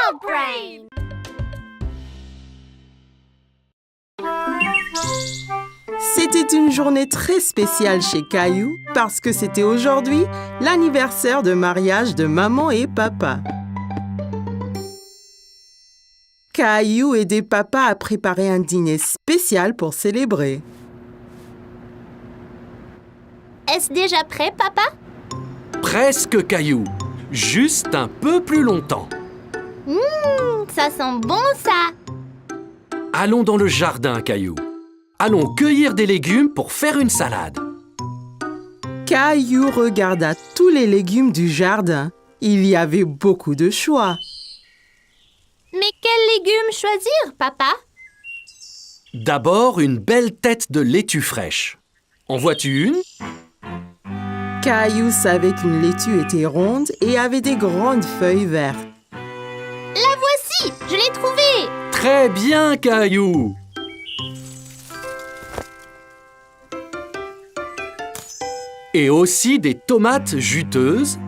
Adult Brain! C'était une journée très spéciale chez Caillou parce que c'était aujourd'hui l'anniversaire de mariage de maman et papa. Caillou aidait papa à préparer un dîner spécial pour célébrer. Est-ce déjà prêt, papa? Presque, Caillou. Juste un peu plus longtemps. Ça sent bon, ça! Allons dans le jardin, Caillou. Allons cueillir des légumes pour faire une salade. Caillou regarda tous les légumes du jardin. Il y avait beaucoup de choix. Mais quels légumes choisir, papa? D'abord, une belle tête de laitue fraîche. En vois-tu une? Caillou savait qu'une laitue était ronde et avait des grandes feuilles vertes. La voici! Je l'ai trouvée! Très bien, Caillou. Et aussi des tomates juteuses.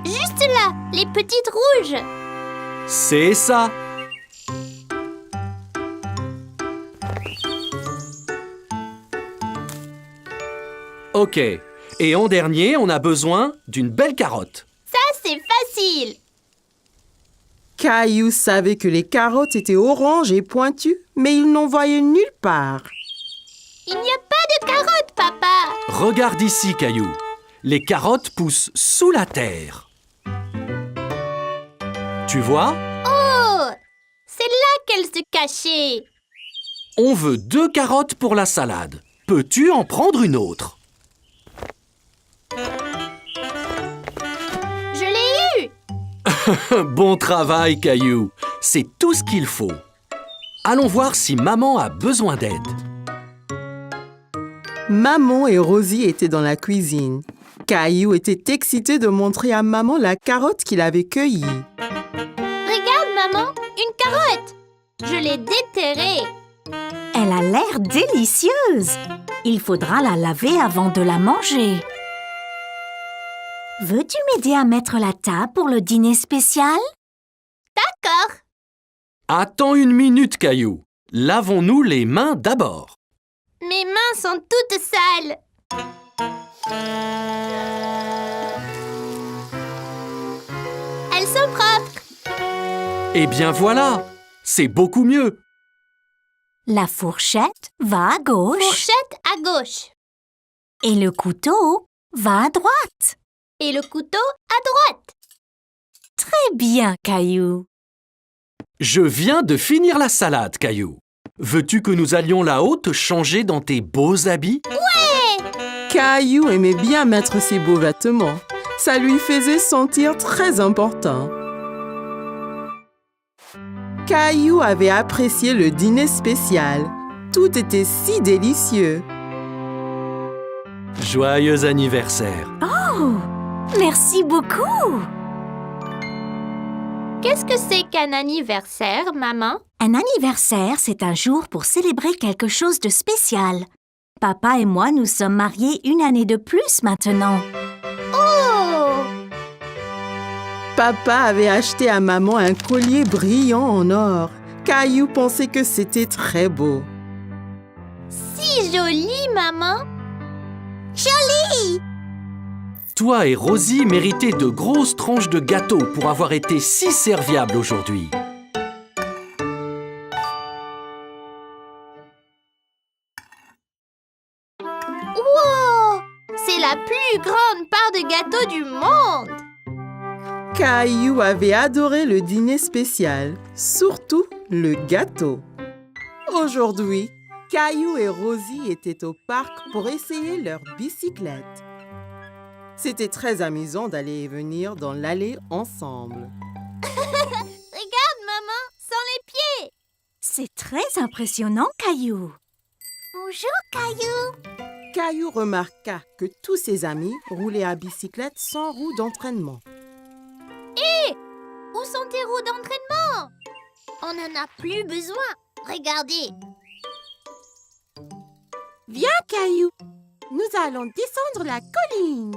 Juste là, les petites rouges! C'est ça. Ok. Et en dernier, on a besoin d'une belle carotte. Ça, c'est facile! Caillou savait que les carottes étaient oranges et pointues, mais il n'en voyait nulle part. Il n'y a pas de carottes, papa! Regarde ici, Caillou. Les carottes poussent sous la terre. Tu vois? Oh! C'est là qu'elles se cachaient! On veut 2 carottes pour la salade. Peux-tu en prendre une autre? Je l'ai eu! Bon travail, Caillou. C'est tout ce qu'il faut. Allons voir si maman a besoin d'aide. Maman et Rosie étaient dans la cuisine. Caillou était excité de montrer à maman la carotte qu'il avait cueillie. Regarde, maman, une carotte! Je l'ai déterrée. Elle a l'air délicieuse. Il faudra la laver avant de la manger. Veux-tu m'aider à mettre la table pour le dîner spécial? D'accord. Attends une minute, Caillou. Lavons-nous les mains d'abord. Mes mains sont toutes sales. Elles sont propres. Eh bien voilà, c'est beaucoup mieux. La fourchette va à gauche Fourchette à gauche. et le couteau va à droite. Et le couteau à droite. Très bien, Caillou. Je viens de finir la salade, Caillou. Veux-tu que nous allions là-haut te changer dans tes beaux habits? Caillou aimait bien mettre ses beaux vêtements. Ça lui faisait sentir très important. Caillou avait apprécié le dîner spécial. Tout était si délicieux. Joyeux anniversaire. Oh, merci beaucoup. Qu'est-ce que c'est qu'un anniversaire, maman? Un anniversaire, c'est un jour pour célébrer quelque chose de spécial. Papa et moi nous sommes mariés 1 année de plus maintenant. Oh! Papa avait acheté à maman un collier brillant en or. Caillou pensait que c'était très beau. Si joli, maman! Toi et Rosie méritez de grosses tranches de gâteau pour avoir été si serviables aujourd'hui. Wow! C'est la plus grande part de gâteau du monde! Caillou avait adoré le dîner spécial, surtout le gâteau. Aujourd'hui, Caillou et Rosie étaient au parc pour essayer leur bicyclette. C'était très amusant d'aller et venir dans l'allée ensemble. Regarde, maman, sans les pieds! C'est très impressionnant, Caillou. Bonjour, Caillou! Caillou remarqua que tous ses amis roulaient à bicyclette sans roue d'entraînement. Où sont tes roues d'entraînement? On n'en a plus besoin. Regardez. Viens, Caillou, nous allons descendre la colline.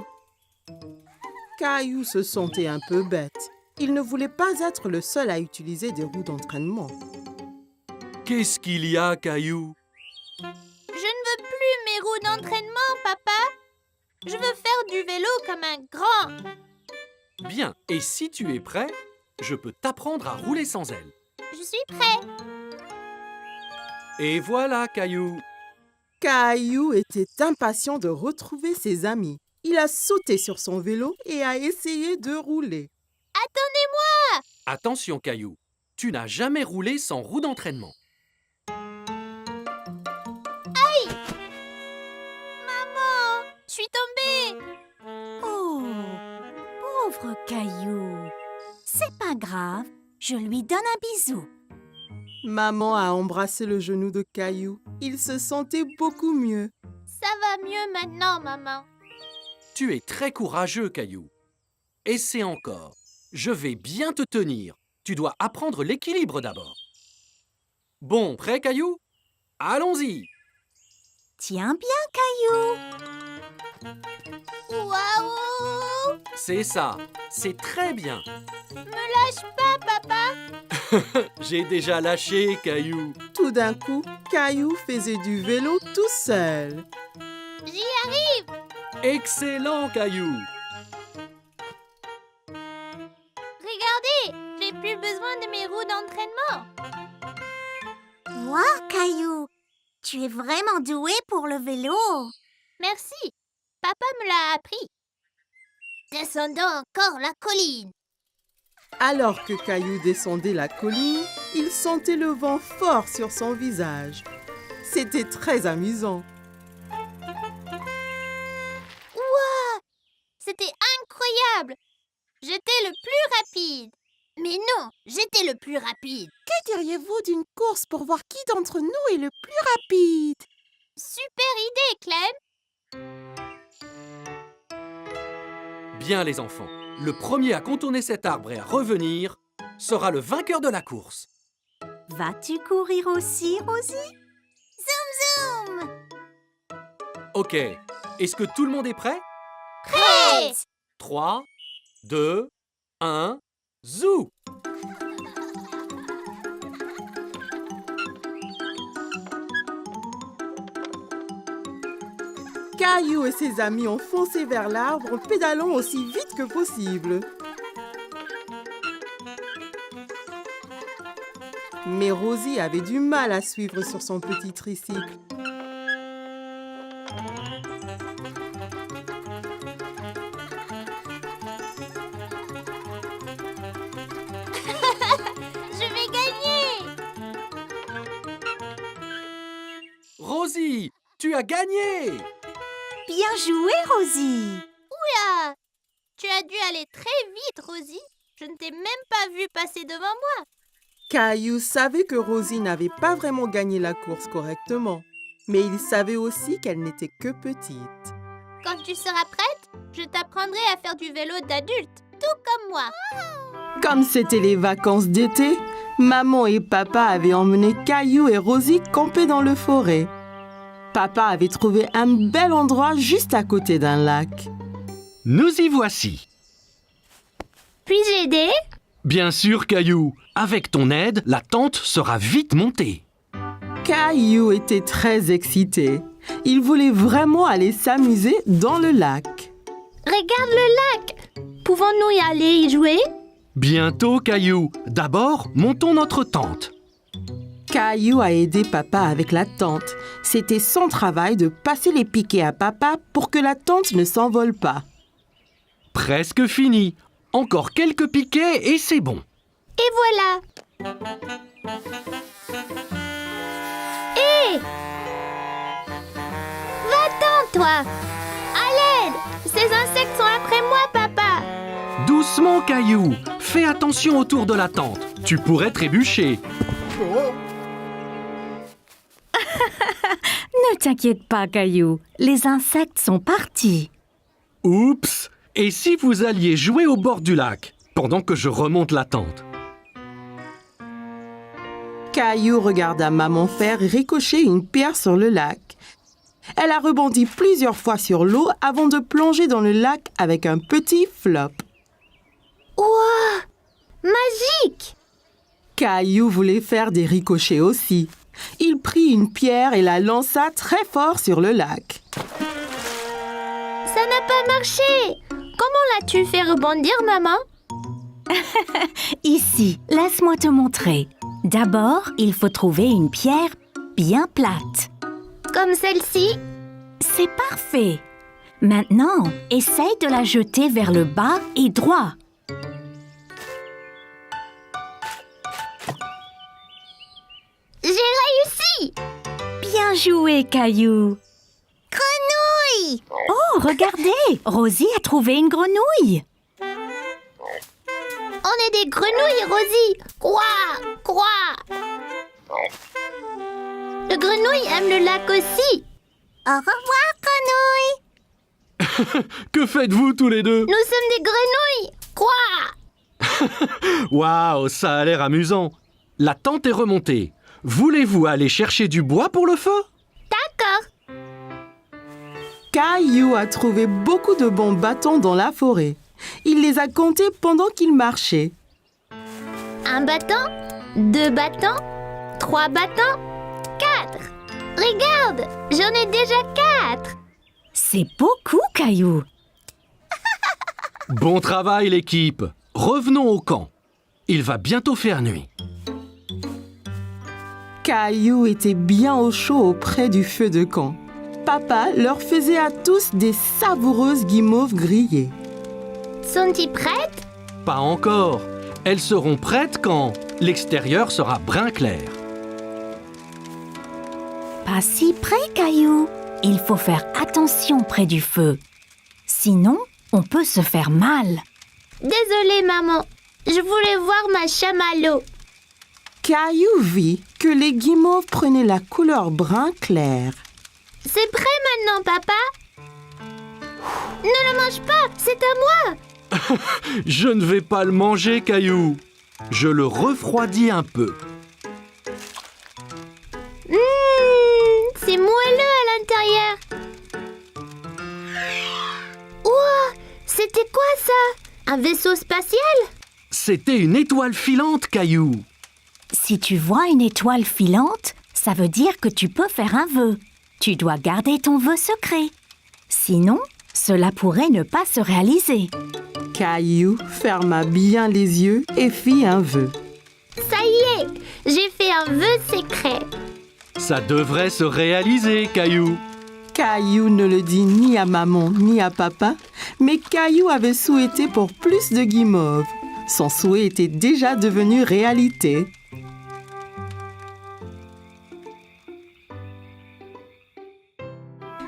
Caillou se sentait un peu bête. Il ne voulait pas être le seul à utiliser des roues d'entraînement. Qu'est-ce qu'il y a, Caillou? Je ne veux plus mes roues d'entraînement, papa. Je veux faire du vélo comme un grand. Bien, et si tu es prêt, je peux t'apprendre à rouler sans elles. Je suis prêt. Et voilà, Caillou. Caillou était impatient de retrouver ses amis. Il a sauté sur son vélo et a essayé de rouler. Attendez-moi. Attention, Caillou. Tu n'as jamais roulé sans roue d'entraînement. Maman, je suis tombée. Oh, pauvre Caillou. C'est pas grave, je lui donne un bisou. Maman a embrassé le genou de Caillou. Il se sentait beaucoup mieux. Ça va mieux maintenant, maman. Tu es très courageux, Caillou. Essaie encore. Je vais bien te tenir. Tu dois apprendre l'équilibre d'abord. Bon, prêt, Caillou? Allons-y. Tiens bien, Caillou. Waouh! C'est ça. C'est très bien. Me lâche pas, papa. J'ai déjà lâché, Caillou. Tout d'un coup, Caillou faisait du vélo tout seul. J'y arrive. Excellent, Caillou. Regardez, j'ai plus besoin de mes roues d'entraînement. Wow, Caillou, tu es vraiment doué pour le vélo. Merci. Papa me l'a appris. Descendons encore la colline. Alors que Caillou descendait la colline, il sentait le vent fort sur son visage. C'était très amusant. C'était incroyable. J'étais le plus rapide. Mais non, j'étais le plus rapide. Que diriez-vous d'une course pour voir qui d'entre nous est le plus rapide? Super idée, Clem. Bien, les enfants. Le premier à contourner cet arbre et à revenir sera le vainqueur de la course. Vas-tu courir aussi, Rosie? Zoom, zoom. Ok. Est-ce que tout le monde est prêt? Prêt. 3, 2, 1, zou! Caillou et ses amis ont foncé vers l'arbre, pédalant aussi vite que possible. Mais Rosie avait du mal à suivre sur son petit tricycle. Je vais gagner. Rosie, tu as gagné! Bien joué, Rosie. Oula. Tu as dû aller très vite, Rosie. Je ne t'ai même pas vu passer devant moi. Caillou savait que Rosie n'avait pas vraiment gagné la course correctement, mais il savait aussi qu'elle n'était que petite. Quand tu seras prête, je t'apprendrai à faire du vélo d'adulte, tout comme moi. Comme c'était les vacances d'été, maman et papa avaient emmené Caillou et Rosie camper dans le forêt. Papa avait trouvé un bel endroit juste à côté d'un lac. Nous y voici. Puis-je aider? Bien sûr, Caillou. Avec ton aide, la tente sera vite montée. Caillou était très excité. Il voulait vraiment aller s'amuser dans le lac. Regarde le lac. Pouvons-nous y aller y jouer? Bientôt, Caillou. D'abord, montons notre tente. Caillou a aidé papa avec la tente. C'était son travail de passer les piquets à papa pour que la tente ne s'envole pas. Presque fini. Encore quelques piquets et c'est bon. Et voilà. Hé! Va-t'en, toi! À l'aide! Ces insectes sont après moi, papa! Doucement, Caillou. Fais attention autour de la tente. Tu pourrais trébucher. Ne t'inquiète pas, Caillou. Les insectes sont partis. Oups! Et si vous alliez jouer au bord du lac, pendant que je remonte la tente? Caillou regarda maman faire ricocher une pierre sur le lac. Elle a rebondi plusieurs fois sur l'eau avant de plonger dans le lac avec un petit flop. Ouah! Caillou voulait faire des ricochets aussi. Il prit une pierre et la lança très fort sur le lac. Ça n'a pas marché. Comment l'as-tu fait rebondir, maman? Ici, laisse-moi te montrer. D'abord, il faut trouver une pierre bien plate. Comme celle-ci? C'est parfait. Maintenant, essaye de la jeter vers le bas et droit. J'ai réussi! Bien joué, Caillou. Grenouille! Oh, regardez, Rosie a trouvé une grenouille. On est des grenouilles, Rosie! Quoi? Le grenouille aime le lac aussi. Au revoir, grenouille! Que faites-vous tous les deux? Nous sommes des grenouilles! Quoi? Waouh, ça a l'air amusant. La tente est remontée. Voulez-vous aller chercher du bois pour le feu? D'accord. Caillou a trouvé beaucoup de bons bâtons dans la forêt. Il les a comptés pendant qu'il marchait. 1 bâton, 2 bâtons, 3 bâtons, 4. Regarde, j'en ai déjà 4. C'est beaucoup, Caillou. Bon travail, l'équipe. Revenons au camp. Il va bientôt faire nuit. Caillou était bien au chaud auprès du feu de camp. Papa leur faisait à tous des savoureuses guimauves grillées. Sont-ils prêtes? Pas encore. Elles seront prêtes quand l'extérieur sera brun clair. Pas si près, Caillou. Il faut faire attention près du feu. Sinon, on peut se faire mal. Désolée, maman. Je voulais voir ma chamallow. Caillou vit que les guimauves prenaient la couleur brun clair. C'est prêt maintenant, papa? Ne le mange pas, c'est à moi. Je ne vais pas le manger, Caillou. Je le refroidis un peu. C'est moelleux à l'intérieur. Ouah, c'était quoi ça? Un vaisseau spatial? C'était une étoile filante, Caillou. Si tu vois une étoile filante, ça veut dire que tu peux faire un vœu. Tu dois garder ton vœu secret. Sinon, cela pourrait ne pas se réaliser. Caillou ferma bien les yeux et fit un vœu. Ça y est, j'ai fait un vœu secret. Ça devrait se réaliser, Caillou. Caillou ne le dit ni à maman ni à papa, mais Caillou avait souhaité pour plus de guimauves. Son souhait était déjà devenu réalité.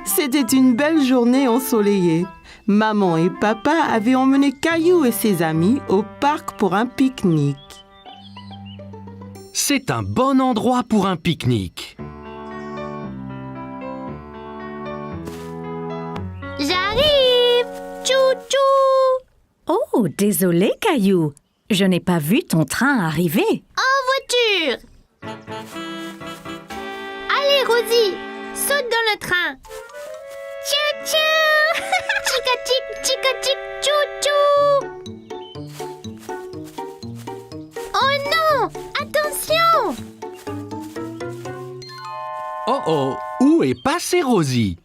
C'était une belle journée ensoleillée. Maman et papa avaient emmené Caillou et ses amis au parc pour un pique-nique. C'est un bon endroit pour un pique-nique. J'arrive! Tchou-tchou! Oh, désolé, Caillou. Je n'ai pas vu ton train arriver. En voiture! Allez, Rosie, saute dans le train! Tchou-tchou! Chica-tic, chica-tic, tchou-tchou! Oh non! Attention! Oh oh, où est passée Rosie?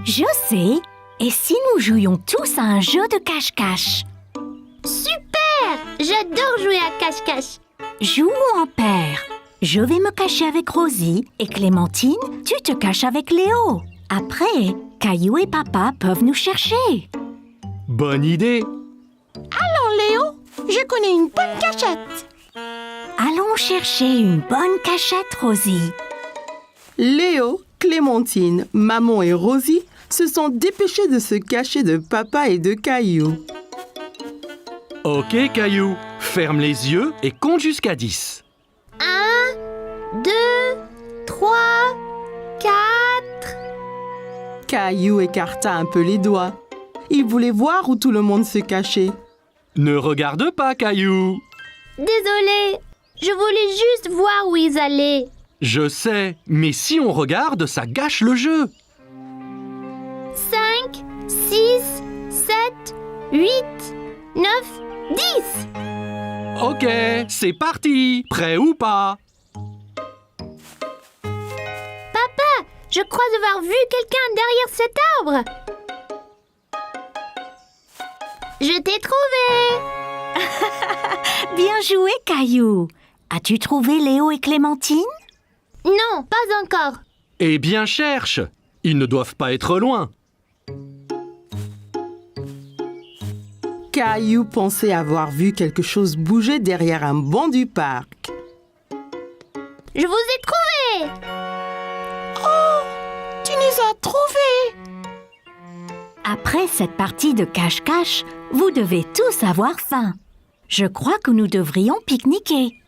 Je sais. Et si nous jouions tous à un jeu de cache-cache? Super! J'adore jouer à cache-cache. Jouons en paire. Je vais me cacher avec Rosie et Clémentine, tu te caches avec Léo. Après, Caillou et papa peuvent nous chercher. Bonne idée. Léo, je connais une bonne cachette. Allons chercher une bonne cachette, Rosie. Léo, Clémentine, maman et Rosie se sont dépêchés de se cacher de papa et de Caillou. Ok, Caillou, ferme les yeux et compte jusqu'à 10. 1, 2, 3, 4... Caillou écarta un peu les doigts. Il voulait voir où tout le monde se cachait. Ne regarde pas, Caillou. Désolée, je voulais juste voir où ils allaient. Je sais, mais si on regarde, ça gâche le jeu. 5, 6, 7, 8, 9, 10. Ok, c'est parti. Prêt ou pas? Je crois avoir vu quelqu'un derrière cet arbre. Je t'ai trouvé. Bien joué, Caillou. As-tu trouvé Léo et Clémentine? Non, pas encore. Eh bien, cherche. Ils ne doivent pas être loin. Caillou pensait avoir vu quelque chose bouger derrière un banc du parc. Je vous ai trouvé. Tu nous as trouvés! Après cette partie de cache-cache, vous devez tous avoir faim. Je crois que nous devrions pique-niquer.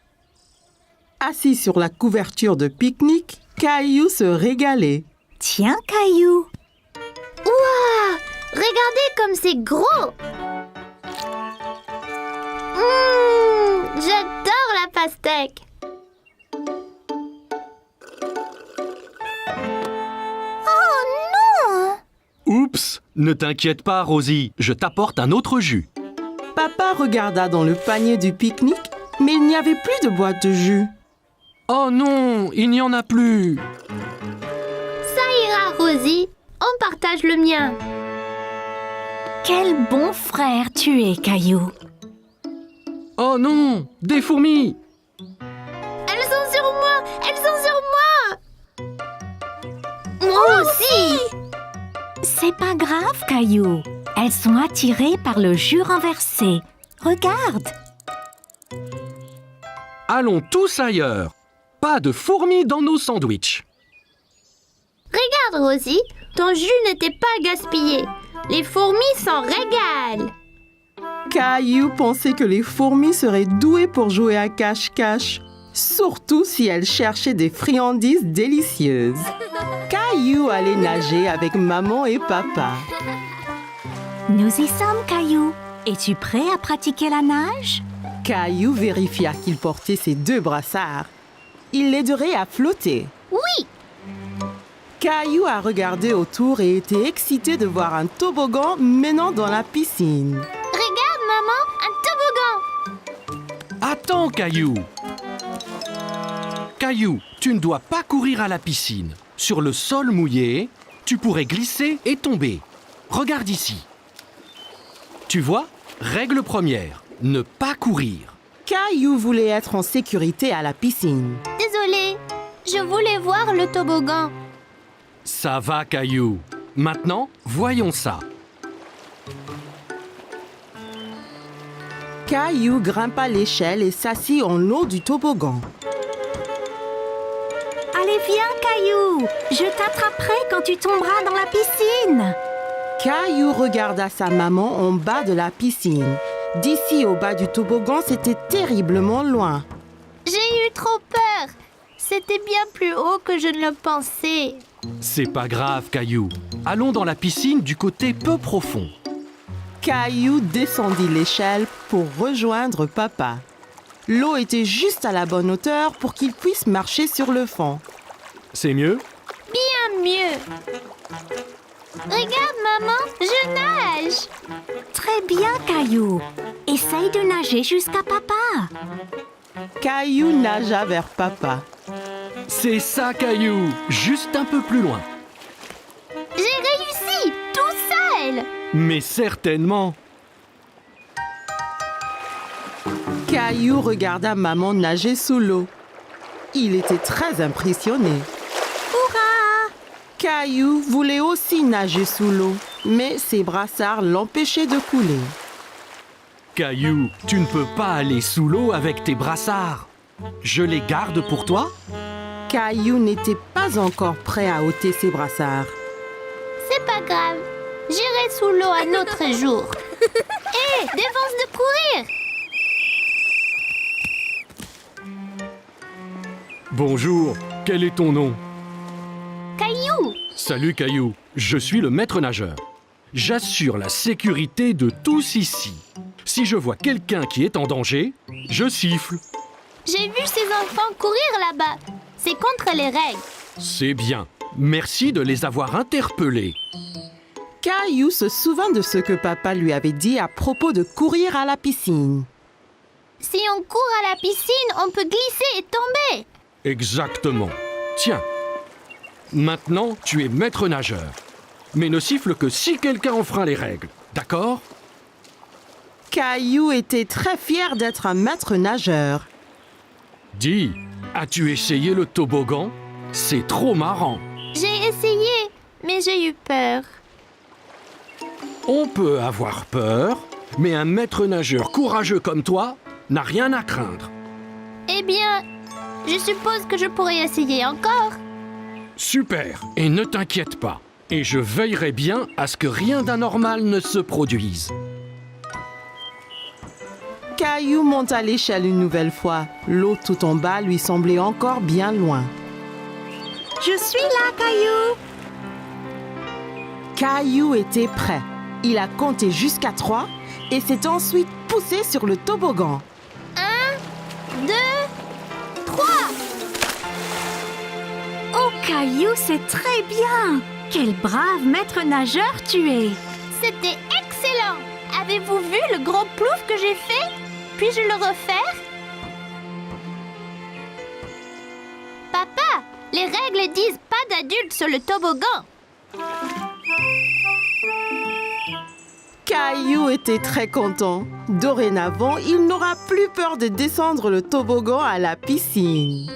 Assis sur la couverture de pique-nique, Caillou se régalait. Tiens, Caillou. Waouh! Regardez comme c'est gros. J'adore la pastèque. Oups, ne t'inquiète pas, Rosie. Je t'apporte un autre jus. Papa regarda dans le panier du pique-nique, mais il n'y avait plus de boîte de jus. Oh non, il n'y en a plus. Ça ira, Rosie. On partage le mien. Quel bon frère tu es, Caillou. Oh non, des fourmis. Elles sont sur moi. Elles sont sur moi. Moi aussi. C'est pas grave, Caillou. Elles sont attirées par le jus renversé. Regarde. Allons tous ailleurs. Pas de fourmis dans nos sandwichs. Regarde, Rosie. Ton jus n'était pas gaspillé. Les fourmis s'en régalent. Caillou pensait que les fourmis seraient douées pour jouer à cache-cache, surtout si elles cherchaient des friandises délicieuses. Caillou allait nager avec maman et papa. Nous y sommes, Caillou. Es-tu prêt à pratiquer la nage? Caillou vérifia qu'il portait ses 2 brassards. Il l'aiderait à flotter. Oui. Caillou a regardé autour et était excité de voir un toboggan menant dans la piscine. Regarde, maman, un toboggan. Attends, Caillou. Caillou, tu ne dois pas courir à la piscine. Sur le sol mouillé, tu pourrais glisser et tomber. Regarde ici. Tu vois, règle première, ne pas courir. Caillou voulait être en sécurité à la piscine. Désolée, je voulais voir le toboggan. Ça va, Caillou. Maintenant, voyons ça. Caillou grimpa l'échelle et s'assit en haut du toboggan. Allez, viens, Caillou. Je t'attraperai quand tu tomberas dans la piscine. Caillou regarda sa maman en bas de la piscine. D'ici au bas du toboggan, c'était terriblement loin. J'ai eu trop peur. C'était bien plus haut que je ne le pensais. C'est pas grave, Caillou. Allons dans la piscine du côté peu profond. Caillou descendit l'échelle pour rejoindre papa. L'eau était juste à la bonne hauteur pour qu'il puisse marcher sur le fond. C'est mieux? Bien mieux. Regarde, maman, je nage. Très bien, Caillou. Essaye de nager jusqu'à papa. Caillou nagea vers papa. C'est ça, Caillou. Juste un peu plus loin. J'ai réussi, tout seul. Mais certainement. Caillou regarda maman nager sous l'eau. Il était très impressionné. Hurrah! Caillou voulait aussi nager sous l'eau, mais ses brassards l'empêchaient de couler. Caillou, tu ne peux pas aller sous l'eau avec tes brassards. Je les garde pour toi? Caillou n'était pas encore prêt à ôter ses brassards. C'est pas grave. J'irai sous l'eau un autre jour. Hé, défense de courir. Bonjour, quel est ton nom? Caillou. Salut, Caillou. Je suis le maître nageur. J'assure la sécurité de tous ici. Si je vois quelqu'un qui est en danger, je siffle. J'ai vu ces enfants courir là-bas. C'est contre les règles. C'est bien. Merci de les avoir interpellés. Caillou se souvint de ce que papa lui avait dit à propos de courir à la piscine. Si on court à la piscine, on peut glisser et tomber. Exactement. Tiens. Maintenant, tu es maître nageur. Mais ne siffle que si quelqu'un enfreint les règles. D'accord? Caillou était très fier d'être un maître nageur. Dis, as-tu essayé le toboggan? C'est trop marrant. J'ai essayé, mais j'ai eu peur. On peut avoir peur, mais un maître nageur courageux comme toi n'a rien à craindre. Eh bien, je suppose que je pourrais essayer encore. Super, et ne t'inquiète pas. Et je veillerai bien à ce que rien d'anormal ne se produise. Caillou monta l'échelle une nouvelle fois. L'eau tout en bas lui semblait encore bien loin. Je suis là, Caillou. Caillou était prêt. Il a compté jusqu'à 3 et s'est ensuite poussé sur le toboggan. 1, 2, 3. Oh, Caillou, c'est très bien. Quel brave maître nageur tu es. C'était excellent. Avez-vous vu le gros plouf que j'ai fait? Puis-je le refaire? Papa, les règles disent pas d'adultes sur le toboggan. Caillou était très content. Dorénavant, il n'aura plus peur de descendre le toboggan à la piscine.